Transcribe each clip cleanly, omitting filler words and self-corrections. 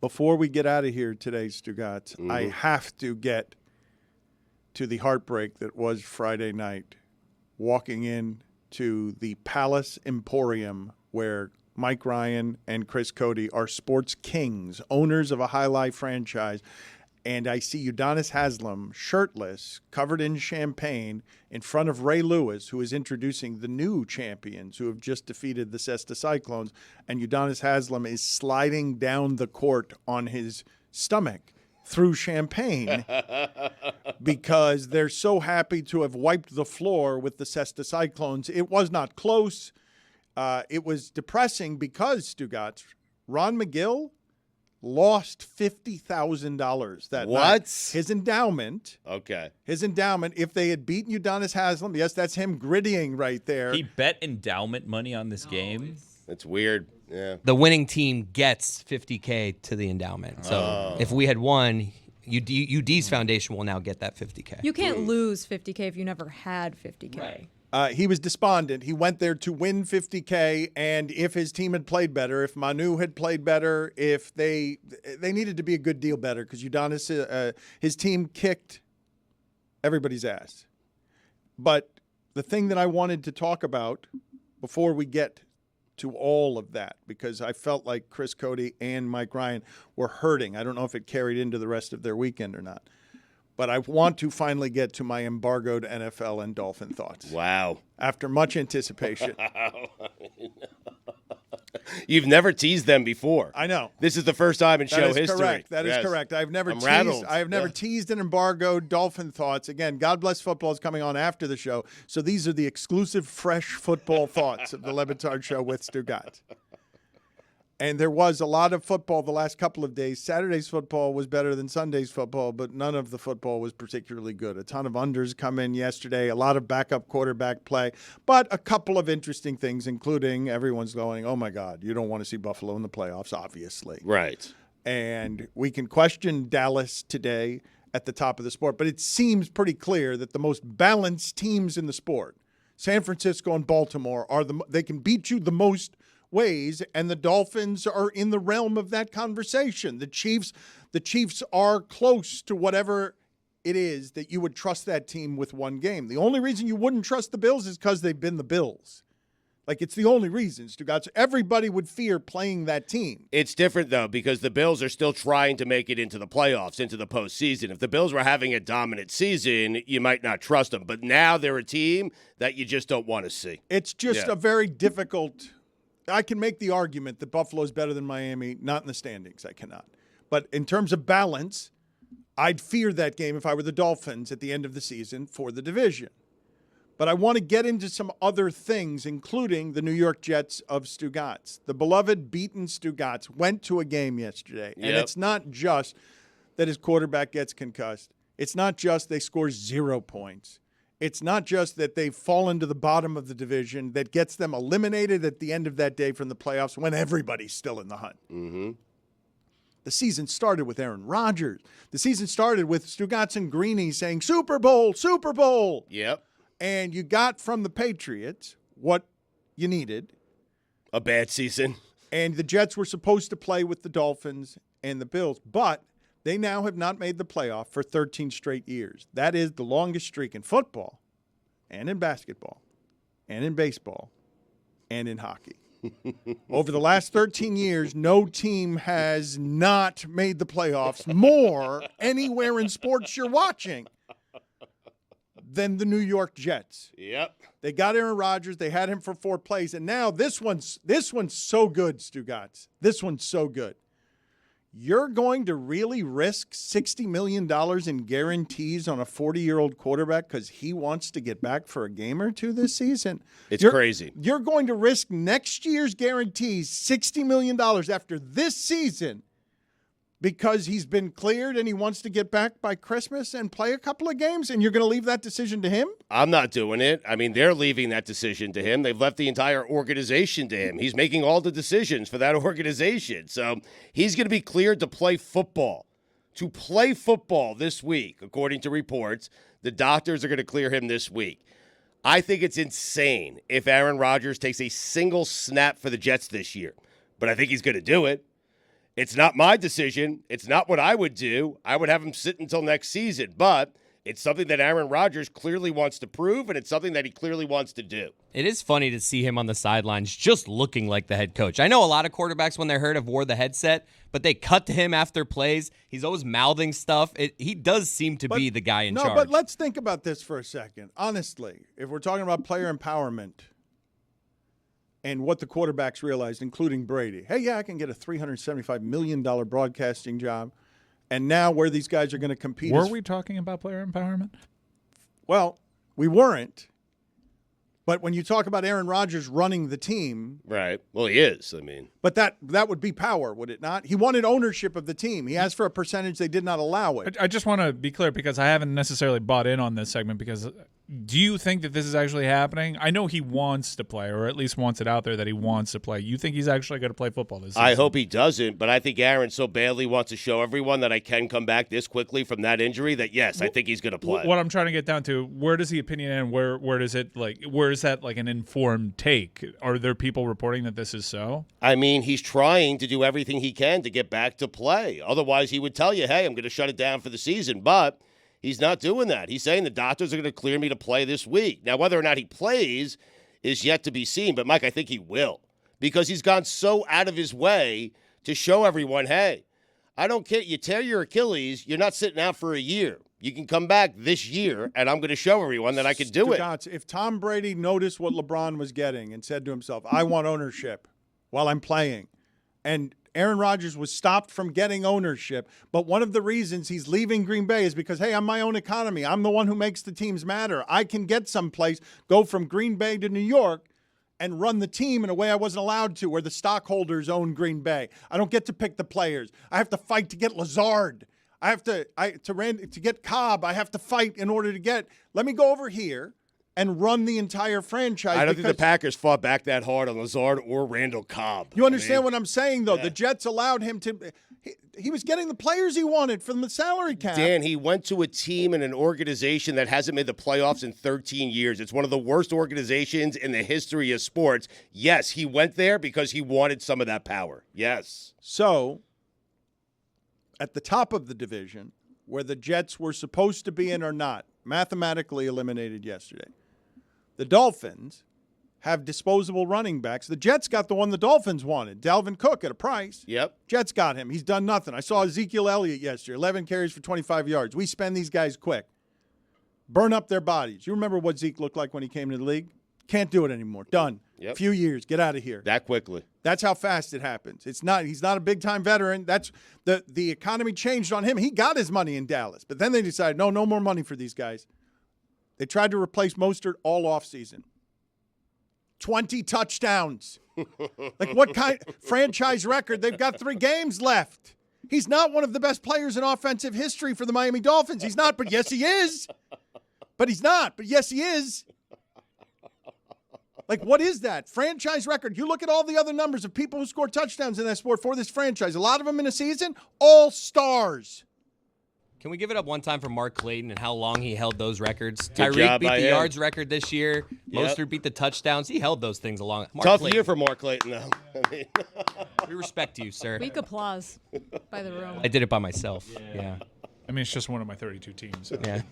Before we get out of here today, Stugotz, I have to get to the heartbreak that was Friday night, walking in to the Palace Emporium where Mike Ryan and Chris Cody are sports kings, owners of a highlight franchise, and I see Udonis Haslem shirtless, covered in champagne, in front of Ray Lewis, who is introducing the new champions who have just defeated the Cesta Cyclones, and Udonis Haslem is sliding down the court on his stomach through champagne because they're so happy to have wiped the floor with the Cesta Cyclones. It was not close. It was depressing because, Stugotz, Ron McGill lost $50,000 that night. His endowment. Okay. His endowment, if they had beaten Udonis Haslem, yes, that's him grittying right there. He bet endowment money on this game. That's weird. Yeah. The winning team gets $50K to the endowment. So if we had won, UD's foundation will now get that $50K. You can't lose $50K if you never had $50K. Right. He was despondent. He went there to win $50K, and if his team had played better, if Manu had played better, if they needed to be a good deal better because Udonis, his team kicked everybody's ass. But the thing that I wanted to talk about before we get to all of that, because I felt like Chris Cody and Mike Ryan were hurting. I don't know if it carried into the rest of their weekend or not. But I want to finally get to my embargoed NFL and Dolphin thoughts. Wow. After much anticipation. You've never teased them before. I know. This is the first time in show history. That is correct. I have never teased an embargoed Dolphin thoughts. Again, God Bless Football is coming on after the show. So these are the exclusive fresh football thoughts of the Le Batard Show with Stugotz. And there was a lot of football the last couple of days. Saturday's football was better than Sunday's football, but none of the football was particularly good. A ton of unders come in yesterday, a lot of backup quarterback play, but a couple of interesting things, including everyone's going, oh, my God, you don't want to see Buffalo in the playoffs, obviously. Right. And we can question Dallas today at the top of the sport, but it seems pretty clear that the most balanced teams in the sport, San Francisco and Baltimore, they can beat you the most ways, and the Dolphins are in the realm of that conversation. The Chiefs are close to whatever it is that you would trust that team with one game. The only reason you wouldn't trust the Bills is because they've been the Bills. Like, it's the only reason, Stugotz. Everybody would fear playing that team. It's different, though, because the Bills are still trying to make it into the playoffs, into the postseason. If the Bills were having a dominant season, you might not trust them. But now they're a team that you just don't want to see. It's just a very difficult – I can make the argument that Buffalo is better than Miami, not in the standings. I cannot. But in terms of balance, I'd fear that game if I were the Dolphins at the end of the season for the division. But I want to get into some other things, including the New York Jets of Stugotz. The beloved beaten Stugotz went to a game yesterday. And it's not just that his quarterback gets concussed. It's not just they score 0 points. It's not just that they've fallen to the bottom of the division that gets them eliminated at the end of that day from the playoffs when everybody's still in the hunt. Mm-hmm. The season started with Aaron Rodgers. The season started with Stugotz and Greeny saying, Super Bowl, Super Bowl. Yep. And you got from the Patriots what you needed. A bad season. And the Jets were supposed to play with the Dolphins and the Bills, but they now have not made the playoff for 13 straight years. That is the longest streak in football and in basketball and in baseball and in hockey. Over the last 13 years, no team has not made the playoffs more anywhere in sports you're watching than the New York Jets. Yep. They got Aaron Rodgers. They had him for 4 plays. And now this one's so good, Stugotz. This one's so good. You're going to really risk $60 million in guarantees on a 40-year-old quarterback because he wants to get back for a game or two this season? It's crazy. You're going to risk next year's guarantees, $60 million after this season, because he's been cleared and he wants to get back by Christmas and play a couple of games, and you're going to leave that decision to him? I'm not doing it. I mean, they're leaving that decision to him. They've left the entire organization to him. He's making all the decisions for that organization. So he's going to be cleared to play football. To play football this week, according to reports. The doctors are going to clear him this week. I think it's insane if Aaron Rodgers takes a single snap for the Jets this year. But I think he's going to do it. It's not my decision. It's not what I would do. I would have him sit until next season. But it's something that Aaron Rodgers clearly wants to prove, and it's something that he clearly wants to do. It is funny to see him on the sidelines just looking like the head coach. I know a lot of quarterbacks, when they're hurt, have wore the headset, but they cut to him after plays. He's always mouthing stuff. He does seem to be the guy in charge. No, but let's think about this for a second. Honestly, if we're talking about player empowerment and what the quarterbacks realized, including Brady, hey, yeah, I can get a $375 million broadcasting job. And now where these guys are going to compete. Were we talking about player empowerment? Well, we weren't. But when you talk about Aaron Rodgers running the team. Right. Well, he is. I mean. But that would be power, would it not? He wanted ownership of the team. He asked for a percentage. They did not allow it. I just want to be clear because I haven't necessarily bought in on this segment because do you think that this is actually happening? I know he wants to play, or at least wants it out there that he wants to play. You think he's actually going to play football this season? I hope he doesn't, but I think Aaron so badly wants to show everyone that I can come back this quickly from that injury that, yes, I think he's going to play. What I'm trying to get down to, where does the opinion end? Where does it, where is that like an informed take? Are there people reporting that this is so? I mean, he's trying to do everything he can to get back to play. Otherwise, he would tell you, hey, I'm going to shut it down for the season, but he's not doing that. He's saying the doctors are going to clear me to play this week. Now, whether or not he plays is yet to be seen. But, Mike, I think he will because he's gone so out of his way to show everyone, hey, I don't care. You tear your Achilles, you're not sitting out for a year. You can come back this year, and I'm going to show everyone that I can do it. If Tom Brady noticed what LeBron was getting and said to himself, I want ownership while I'm playing, and Aaron Rodgers was stopped from getting ownership, but one of the reasons he's leaving Green Bay is because, hey, I'm my own economy. I'm the one who makes the teams matter. I can get someplace, go from Green Bay to New York, and run the team in a way I wasn't allowed to, where the stockholders own Green Bay. I don't get to pick the players. I have to fight to get Lazard. I have to get Cobb. I have to fight in order to get. Let me go over here and run the entire franchise. I don't think the Packers fought back that hard on Lazard or Randall Cobb. You understand what I'm saying, though? Yeah. The Jets allowed him to he was getting the players he wanted from the salary cap. Dan, he went to a team and an organization that hasn't made the playoffs in 13 years. It's one of the worst organizations in the history of sports. Yes, he went there because he wanted some of that power. Yes. So, at the top of the division, where the Jets were supposed to be in or not, mathematically eliminated yesterday, the Dolphins have disposable running backs. The Jets got the one the Dolphins wanted, Dalvin Cook at a price. Yep. Jets got him. He's done nothing. I saw Ezekiel Elliott yesterday, 11 carries for 25 yards. We spend these guys quick. Burn up their bodies. You remember what Zeke looked like when he came to the league? Can't do it anymore. Done. Yep. Few years. Get out of here. That quickly. That's how fast it happens. He's not a big-time veteran. That's the economy changed on him. He got his money in Dallas, but then they decided, no more money for these guys. They tried to replace Mostert all offseason. 20 touchdowns. Like what kind franchise record? They've got 3 games left. He's not one of the best players in offensive history for the Miami Dolphins. He's not, but yes, he is. But he's not, but yes, he is. Like, what is that? Franchise record. You look at all the other numbers of people who score touchdowns in that sport for this franchise. A lot of them in a season, all stars. Can we give it up one time for Mark Clayton and how long he held those records? Good Tyreek job beat by the him. yards record this year. Yep. Mostert beat the touchdowns. He held those things along. Mark Tough Clayton, year for Mark Clayton, though. I mean, we respect you, sir. Weak applause by the room. I did it by myself. Yeah. I mean, it's just one of my 32 teams. So. Yeah.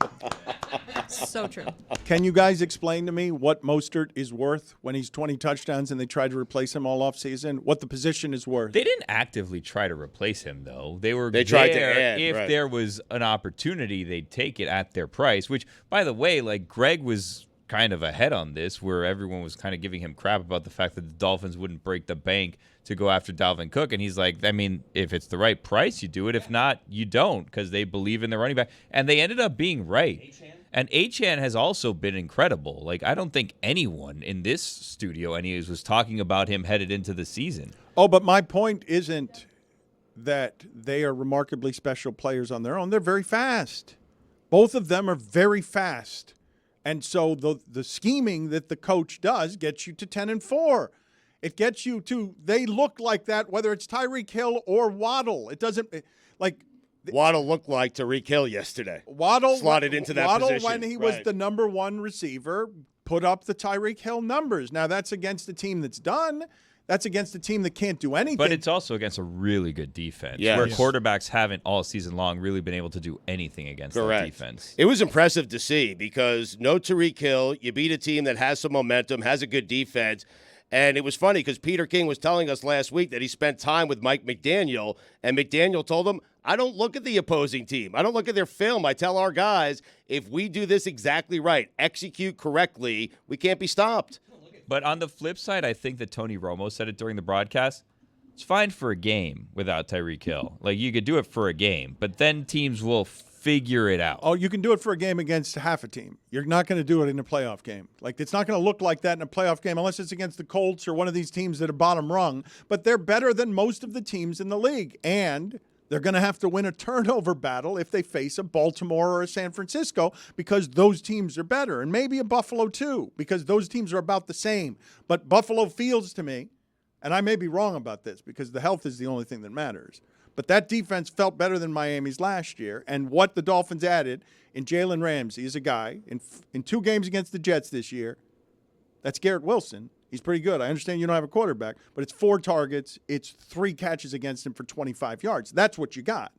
So true. Can you guys explain to me what Mostert is worth when he's 20 touchdowns and they tried to replace him all offseason? What the position is worth? They didn't actively try to replace him, though. They tried to there. add, If right. there was an opportunity, they'd take it at their price, which, by the way, like Greg was kind of ahead on this, where everyone was kind of giving him crap about the fact that the Dolphins wouldn't break the bank to go after Dalvin Cook. And he's like, I mean, if it's the right price, you do it. If not, you don't, because they believe in their running back. And they ended up being right. And Achane has also been incredible. Like, I don't think anyone in this studio anyways was talking about him headed into the season. Oh, but my point isn't that they are remarkably special players on their own. They're very fast. Both of them are very fast. And so the scheming that the coach does gets you to 10-4. It gets you to, they look like that, whether it's Tyreek Hill or Waddle. It doesn't, like. Waddle looked like Tyreek Hill yesterday. Waddle slotted into that Waddle, position. when he was the number 1 receiver, put up the Tyreek Hill numbers. Now, that's against a team that's done. That's against a team that can't do anything. But it's also against a really good defense, Yes. where quarterbacks haven't all season long really been able to do anything against that defense. It was impressive to see because no Tyreek Hill. You beat a team that has some momentum, has a good defense. And it was funny because Peter King was telling us last week that he spent time with Mike McDaniel, and McDaniel told him, I don't look at the opposing team. I don't look at their film. I tell our guys, if we do this exactly right, execute correctly, we can't be stopped. But on the flip side, I think that Tony Romo said it during the broadcast. It's fine for a game without Tyreek Hill. Like, you could do it for a game, but then teams will figure it out. Oh, you can do it for a game against half a team. You're not going to do it in a playoff game. Like, it's not going to look like that in a playoff game unless it's against the Colts or one of these teams that are bottom rung. But they're better than most of the teams in the league. And they're going to have to win a turnover battle if they face a Baltimore or a San Francisco because those teams are better. And maybe a Buffalo too because those teams are about the same. But Buffalo feels to me, and I may be wrong about this because the health is the only thing that matters, but that defense felt better than Miami's last year. And what the Dolphins added in Jalen Ramsey is a guy in 2 games against the Jets this year. That's Garrett Wilson. He's pretty good. I understand you don't have a quarterback, but it's 4 targets. It's 3 catches against him for 25 yards. That's what you got.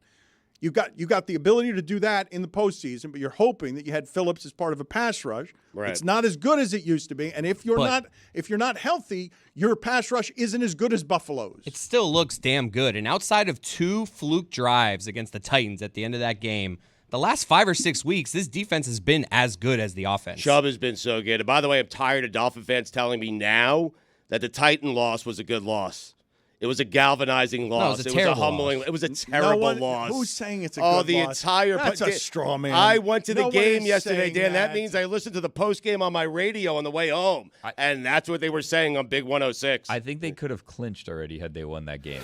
You got the ability to do that in the postseason, but you're hoping that you had Phillips as part of a pass rush. Right. It's not as good as it used to be, and if you're not healthy, your pass rush isn't as good as Buffalo's. It still looks damn good. And outside of 2 fluke drives against the Titans at the end of that game, the last 5 or 6 weeks, this defense has been as good as the offense. Chubb has been so good. And by the way, I'm tired of Dolphin fans telling me now that the Titan loss was a good loss. It was a galvanizing loss. It was a humbling. It was a terrible loss. Who's saying it's a good loss? The entire. That's a straw man. I went to the game yesterday, saying Dan. That that means I listened to the post game on my radio on the way home, and that's what they were saying on Big 106. I think they could have clinched already had they won that game.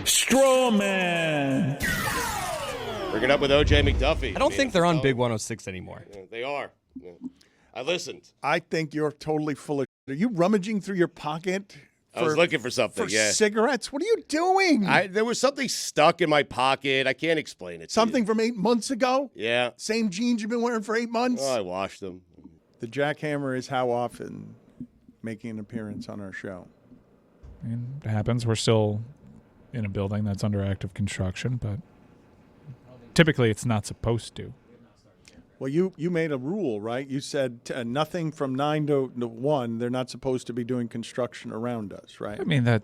Straw man. Bringing up with O.J. McDuffie. I don't think they're on Big 106 anymore. Yeah, they are. Yeah. I listened. I think you're totally full of shit. Are you rummaging through your pocket? I was looking for something, yeah. Cigarettes? What are you doing? There was something stuck in my pocket. I can't explain it. Something from 8 months ago? Yeah. Same jeans you've been wearing for 8 months? Oh, I washed them. The jackhammer is how often making an appearance on our show? It happens. We're still in a building that's under active construction, but typically it's not supposed to. Well, you made a rule, right? You said nothing from 9 to 1. They're not supposed to be doing construction around us, right? I mean, I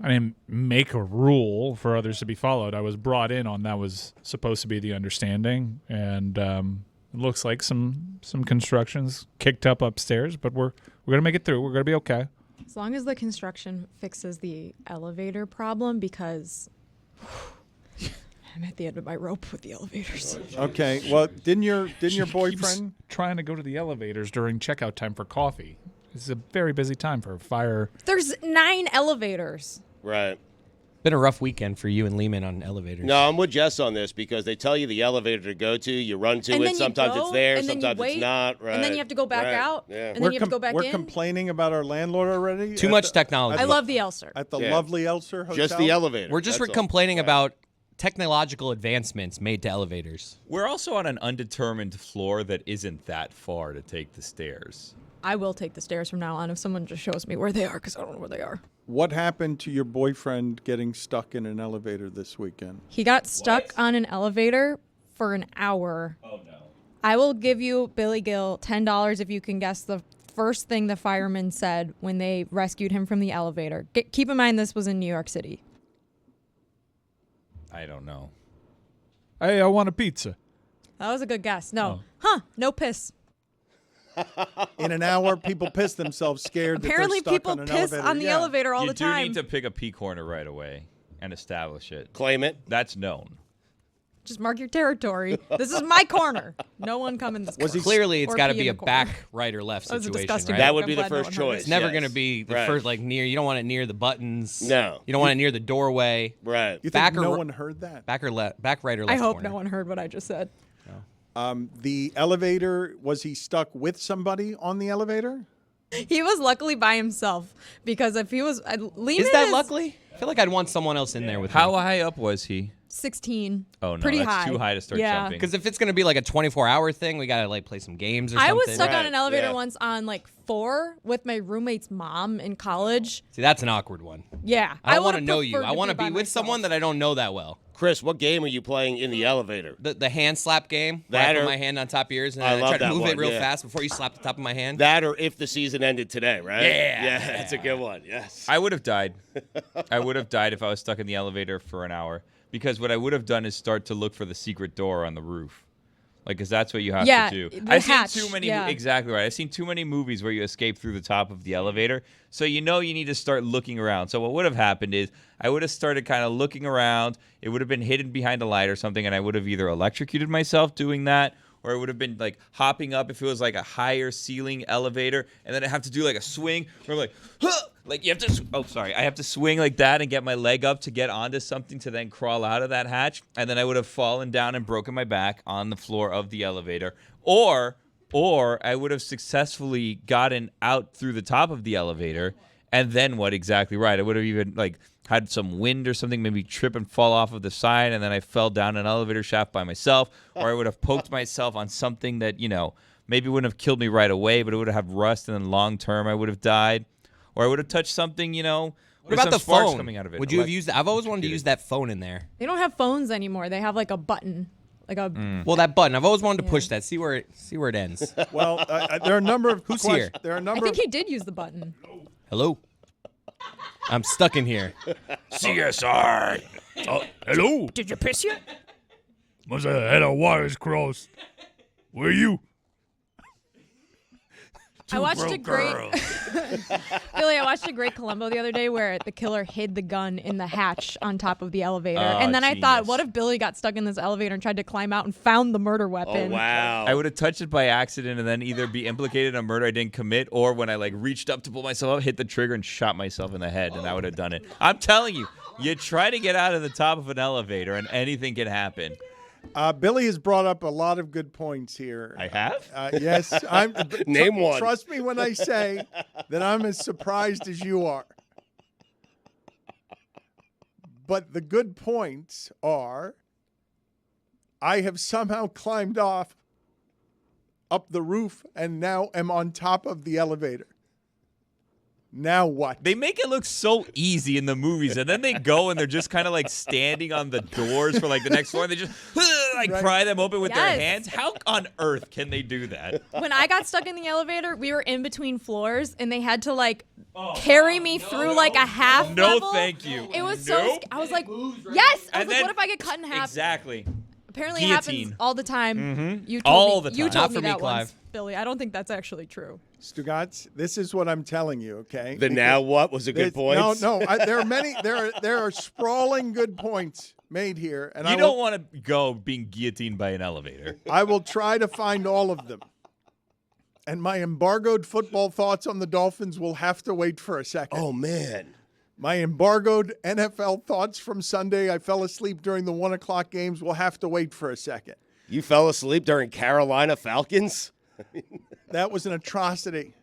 didn't make a rule for others to be followed. I was brought in on that was supposed to be the understanding, and it looks like some construction's kicked up upstairs, but we're gonna make it through. We're gonna be okay. As long as the construction fixes the elevator problem, because I'm at the end of my rope with the elevators. Okay. Well, didn't your Keeps boyfriend trying to go to the elevators during checkout time for coffee? This is a very busy time for fire. There's 9 elevators. Right. Been a rough weekend for you and Lehman on elevators. No, I'm with Jess on this because they tell you the elevator to go to. You run to And it. then you Sometimes go, it's there. and then you Sometimes wait, it's not. Right. And then you have to go back Right. out. Yeah. And then you have to go back we're in. complaining about our landlord already? Too At much the- technology. I love the Elster. At the Yeah. lovely Elser Hotel? Just the elevator. We're just That's all. complaining Right. about technological advancements made to elevators. We're also on an undetermined floor that isn't that far to take the stairs. I will take the stairs from now on if someone just shows me where they are, because I don't know where they are. What happened to your boyfriend getting stuck in an elevator this weekend? He got stuck on an elevator for an hour. Oh, no. I will give you, Billy Gill, $10 if you can guess the first thing the firemen said when they rescued him from the elevator. Keep in mind this was in New York City. I don't know. Hey, I want a pizza. That was a good guess. No. Oh. No piss. In an hour, people piss themselves scared Apparently that they're stuck people on an piss elevator. on the Yeah. elevator all You the do time. need to pick a P corner right away and establish it. Claim it. That's known. Just mark your territory. This is my corner. No one come in this corner. Clearly, it's Or got to pee be in a the back, corner. right, or left That was a situation, disgusting right? That joke. would I'm be the glad no first one heard it. choice. It's never Yes. going to be the Right. first, like, near. You don't want it near the buttons. No. You don't want it near the doorway. Right. You think Back or no ri- one heard that? Back or left. Back, right, or I left hope corner. no one heard what I just said. The elevator, was he stuck with somebody on the elevator? He was luckily by himself, because if he was, Lehman Is that luckily? I feel like I'd want someone else in there with How me. high up was he? 16. Oh, no. Pretty That's high. too high to start Yeah. jumping. Because if it's going to be like a 24-hour thing, we got to like play some games or I something. was stuck on Right, an elevator yeah. once on like before with my roommate's mom in college. See, that's an awkward one. Yeah. I don't want to would've know you. preferred I want to by be with myself. someone that I don't know that well. Chris, what game are you playing in the elevator? The hand slap game. Where I put my hand on top of yours and I I love try to that move one, it real yeah. fast before you slap the top of my hand. That or if the season ended today, right? Yeah. Yeah, that's a good one. Yes. I would have died. I would have died if I was stuck in the elevator for an hour. Because what I would have done is start to look for the secret door on the roof. Like, because that's what you have Yeah, to do. the I've hatch, seen too many. yeah. Exactly right. I've seen too many movies where you escape through the top of the elevator. So you know you need to start looking around. So what would have happened is I would have started kind of looking around. It would have been hidden behind a light or something, and I would have either electrocuted myself doing that, or it would have been like hopping up if it was like a higher ceiling elevator, and then I have to do like a swing where like, huh! Like you have to. I have to swing like that and get my leg up to get onto something to then crawl out of that hatch, and then I would have fallen down and broken my back on the floor of the elevator, or I would have successfully gotten out through the top of the elevator, and then what exactly right? I would have even like had some wind or something, maybe trip and fall off of the side, and then I fell down an elevator shaft by myself, or I would have poked myself on something that, maybe wouldn't have killed me right away, but it would have rust, and then long term I would have died. Or I would have touched something, What with about some the sparks phone? coming out of it. Would you have used that? I've always wanted to use that phone in there. They don't have phones anymore. They have like a button. Like a Well, that button. I've always wanted to push that. See where it ends. Well, there are a number of Who's quest- here? There are a I number think of he did use the button. Hello. I'm stuck in here. CSR. Hello? Did you piss yet? Must have had a wires crossed. Where you? I watched broke a great girls. Billy, I watched a great Columbo the other day where the killer hid the gun in the hatch on top of the elevator. Oh, and then I thought, genius. what if Billy got stuck in this elevator and tried to climb out and found the murder Oh, weapon? wow. I would have touched it by accident and then either be implicated in a murder I didn't commit, or when I like reached up to pull myself up, hit the trigger and shot myself in the head, and I would have done it. I'm telling you, you try to get out of the top of an elevator and anything can happen. Billy has brought up a lot of good points here. I have? Yes, I'm. Name one. Trust me when I say that I'm as surprised as you are. But the good points are, I have somehow climbed up the roof and now am on top of the elevator. Now what? They make it look so easy in the movies, and then they go and they're just kind of like standing on the doors for like the next floor, and they just like pry them open with their Yes. hands. How on earth can they do that? When I got stuck in the elevator, we were in between floors and they had to like carry me through like a half No, level. thank you. It was Nope. I was like, yes. I And was like, then- what if I get cut in half? Exactly. Apparently it Guillotine. happens all the time. Mhm. You told All me, the You time. told Not me for me, that Clive. once, Billy. I don't think that's actually true. Stugotz, this is what I'm telling you, okay? The now what was a good point? No. There are many. There are sprawling good points made here, and You don't want to go being guillotined by an elevator. I will try to find all of them. And my embargoed football thoughts on the Dolphins will have to wait for a second. Oh, man. My embargoed NFL thoughts from Sunday, I fell asleep during the 1 o'clock games, will have to wait for a second. You fell asleep during Carolina Falcons? That was an atrocity.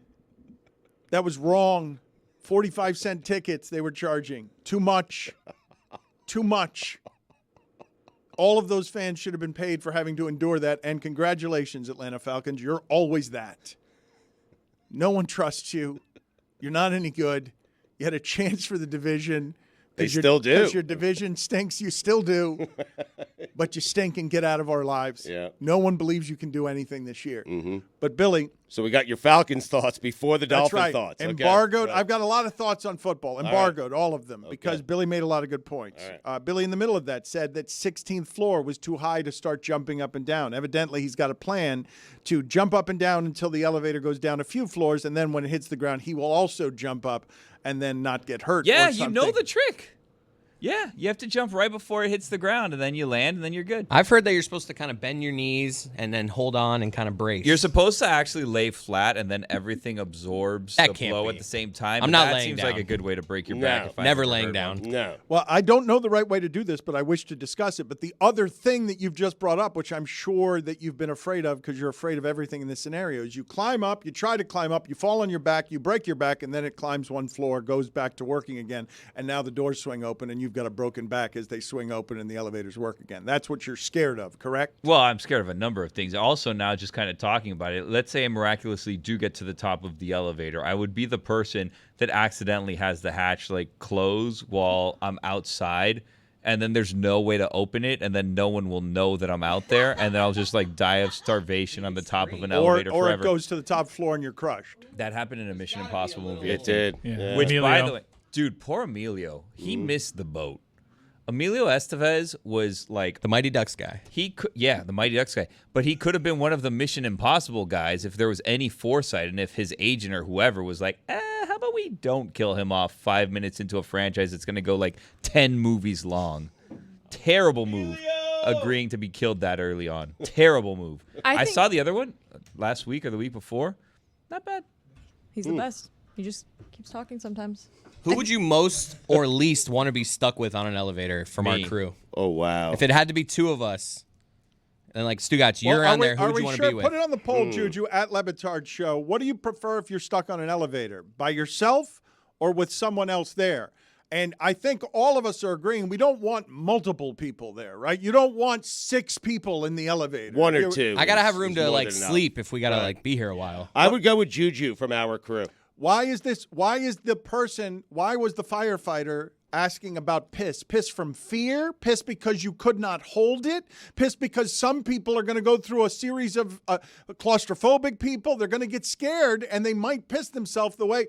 That was wrong. 45-cent tickets they were charging. Too much. Too much. All of those fans should have been paid for having to endure that. And congratulations, Atlanta Falcons. You're always that. No one trusts you. You're not any good. You had a chance for the division. They 'Cause your- still do. 'cause your division stinks. You still do. But you stink and get out of our lives. Yeah. No one believes you can do anything this year. Mm-hmm. But, Billy, So we got your Falcons thoughts before the that's Dolphin right. thoughts. Okay. Embargoed. Right. I've got a lot of thoughts on football. Embargoed, all of them, because Billy made a lot of good points. Billy, in the middle of that, said that 16th floor was too high to start jumping up and down. Evidently, he's got a plan to jump up and down until the elevator goes down a few floors, and then when it hits the ground, he will also jump up and then not get hurt. Yeah, or you know something. the trick. Yeah, you have to jump right before it hits the ground, and then you land, and then you're good. I've heard that you're supposed to kind of bend your knees and then hold on and kind of brace. You're supposed to actually lay flat, and then everything absorbs That the can't blow be. at the same time. I'm and not that laying seems down. like a good way to break your No. back. If I Never ever laying heard down. one. No. Well, I don't know the right way to do this, but I wish to discuss it. But the other thing that you've just brought up, which I'm sure that you've been afraid of because you're afraid of everything in this scenario, is you climb up, you try to climb up, you fall on your back, you break your back, and then it climbs one floor, goes back to working again, and now the doors swing open and you you've got a broken back as they swing open and the elevators work again. That's what you're scared of, correct? Well, I'm scared of a number of things. Also, now just kind of talking about it, let's say I miraculously do get to the top of the elevator. I would be the person that accidentally has the hatch like close while I'm outside, and then there's no way to open it, and then no one will know that I'm out there, and then I'll just like die of starvation on the top of an elevator Or forever. it goes to the top floor and you're crushed. That happened in a Mission Impossible movie. It did. Yeah. Which, by Emilio. the way, dude, poor Emilio. He missed the boat. Emilio Estevez was like The Mighty Ducks guy. the Mighty Ducks guy. But he could have been one of the Mission Impossible guys if there was any foresight and if his agent or whoever was like, how about we don't kill him off 5 minutes into a franchise that's going to go like 10 movies long. Terrible move. Agreeing to be killed that early on. Terrible move. I think- saw the other one last week or the week before. Not bad. He's the best. He just keeps talking sometimes. Who would you most or least want to be stuck with on an elevator from Me. our crew? Oh, wow. If it had to be two of us, and like Stugotz, you're Well, on there. Who are would we you want to sure? be with? Put it on the poll, Juju, at Le Batard Show. What do you prefer if you're stuck on an elevator? By yourself or with someone else there? And I think all of us are agreeing we don't want multiple people there, right? You don't want 6 people in the elevator. One or two. I gotta have is room to more like than enough. sleep if we gotta like be here a while. I would go with Juju from our crew. Why was the firefighter asking about piss? Piss from fear? Piss because you could not hold it? Piss because some people are going to go through a series of claustrophobic people. They're going to get scared and they might piss themselves the way.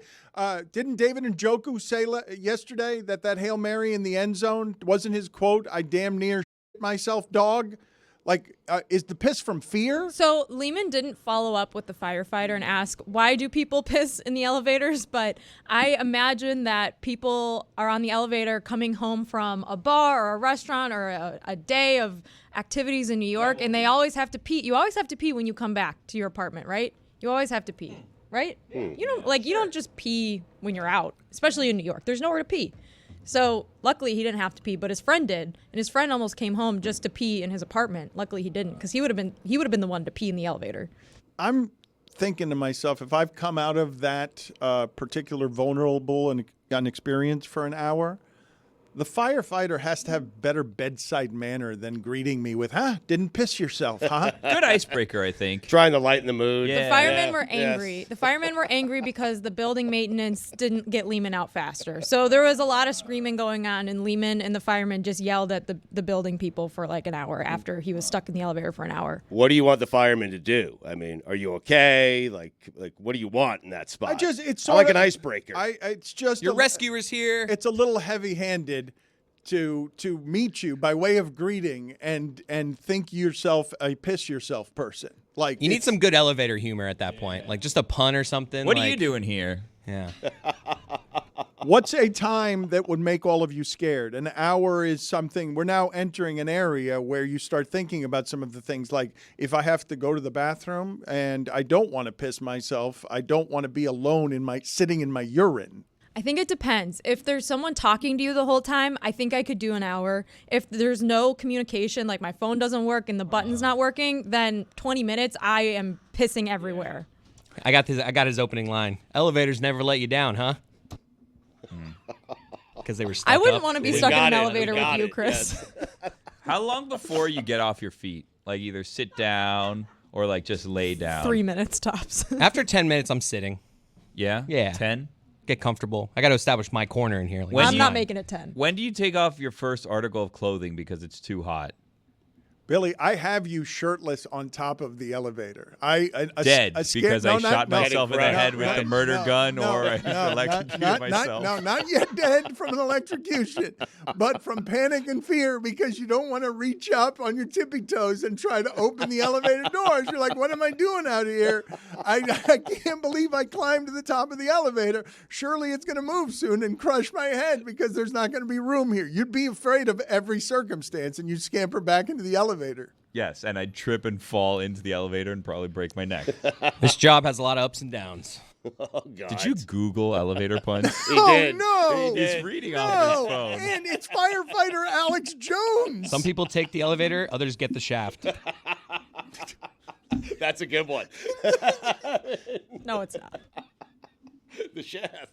Didn't David Njoku say yesterday that Hail Mary in the end zone wasn't his quote, I damn near shit myself, dog? Like, is the piss from fear? So Lehman didn't follow up with the firefighter and ask, why do people piss in the elevators? But I imagine that people are on the elevator coming home from a bar or a restaurant or a day of activities in New York, and they always have to pee. You always have to pee when you come back to your apartment, right? You always have to pee, right? You don't just pee when you're out, especially in New York. There's nowhere to pee. So luckily he didn't have to pee, but his friend did, and his friend almost came home just to pee in his apartment. Luckily he didn't, because he would have been the one to pee in the elevator. I'm thinking to myself, if I've come out of that particular vulnerable and experience for an hour, the firefighter has to have better bedside manner than greeting me with, didn't piss yourself, huh? Good icebreaker, I think. Trying to lighten the mood. Yeah. The firemen were angry. Yes. The firemen were angry because the building maintenance didn't get Lehman out faster. So there was a lot of screaming going on, and Lehman and the firemen just yelled at the building people for like an hour after he was stuck in the elevator for an hour. What do you want the firemen to do? I mean, are you okay? Like, what do you want in that spot? It's I like sorta- an icebreaker. It's just Your rescuer's here. It's a little heavy-handed to meet you by way of greeting and think yourself a piss yourself person. Like You need some good elevator humor at that point, like just a pun or something. What are like- you doing here? Yeah. What's a time that would make all of you scared? An hour is something. We're now entering an area where you start thinking about some of the things like if I have to go to the bathroom and I don't want to piss myself, I don't want to be alone sitting in my urine. I think it depends. If there's someone talking to you the whole time, I think I could do an hour. If there's no communication, like my phone doesn't work and the button's not working, then 20 minutes, I am pissing everywhere. I got his opening line. Elevators never let you down, huh? Because they were stuck I wouldn't up. want to be We stuck in got an it. elevator We with got you, it. Chris. Yes. How long before you get off your feet? Like either sit down or like just lay down? 3 minutes tops. After 10 minutes, I'm sitting. Yeah? Yeah. 10? Get comfortable. I got to establish my corner in here. Like, When I'm do not you- making it 10. When do you take off your first article of clothing because it's too hot? Billy, I have you shirtless on top of the elevator. Dead because I shot myself in the head with the murder gun or I electrocuted myself. Not yet dead from an electrocution, but from panic and fear because you don't want to reach up on your tippy toes and try to open the elevator doors. You're like, what am I doing out here? I can't believe I climbed to the top of the elevator. Surely it's going to move soon and crush my head because there's not going to be room here. You'd be afraid of every circumstance and you'd scamper back into the elevator. Yes, and I'd trip and fall into the elevator and probably break my neck. this job has a lot of ups and downs. Oh, God. Did you Google elevator puns? He did. No. He He's did. reading off his No, phone. and it's firefighter Alex Jones. Some people take the elevator, others get the shaft. That's a good one. No, it's not. The shaft.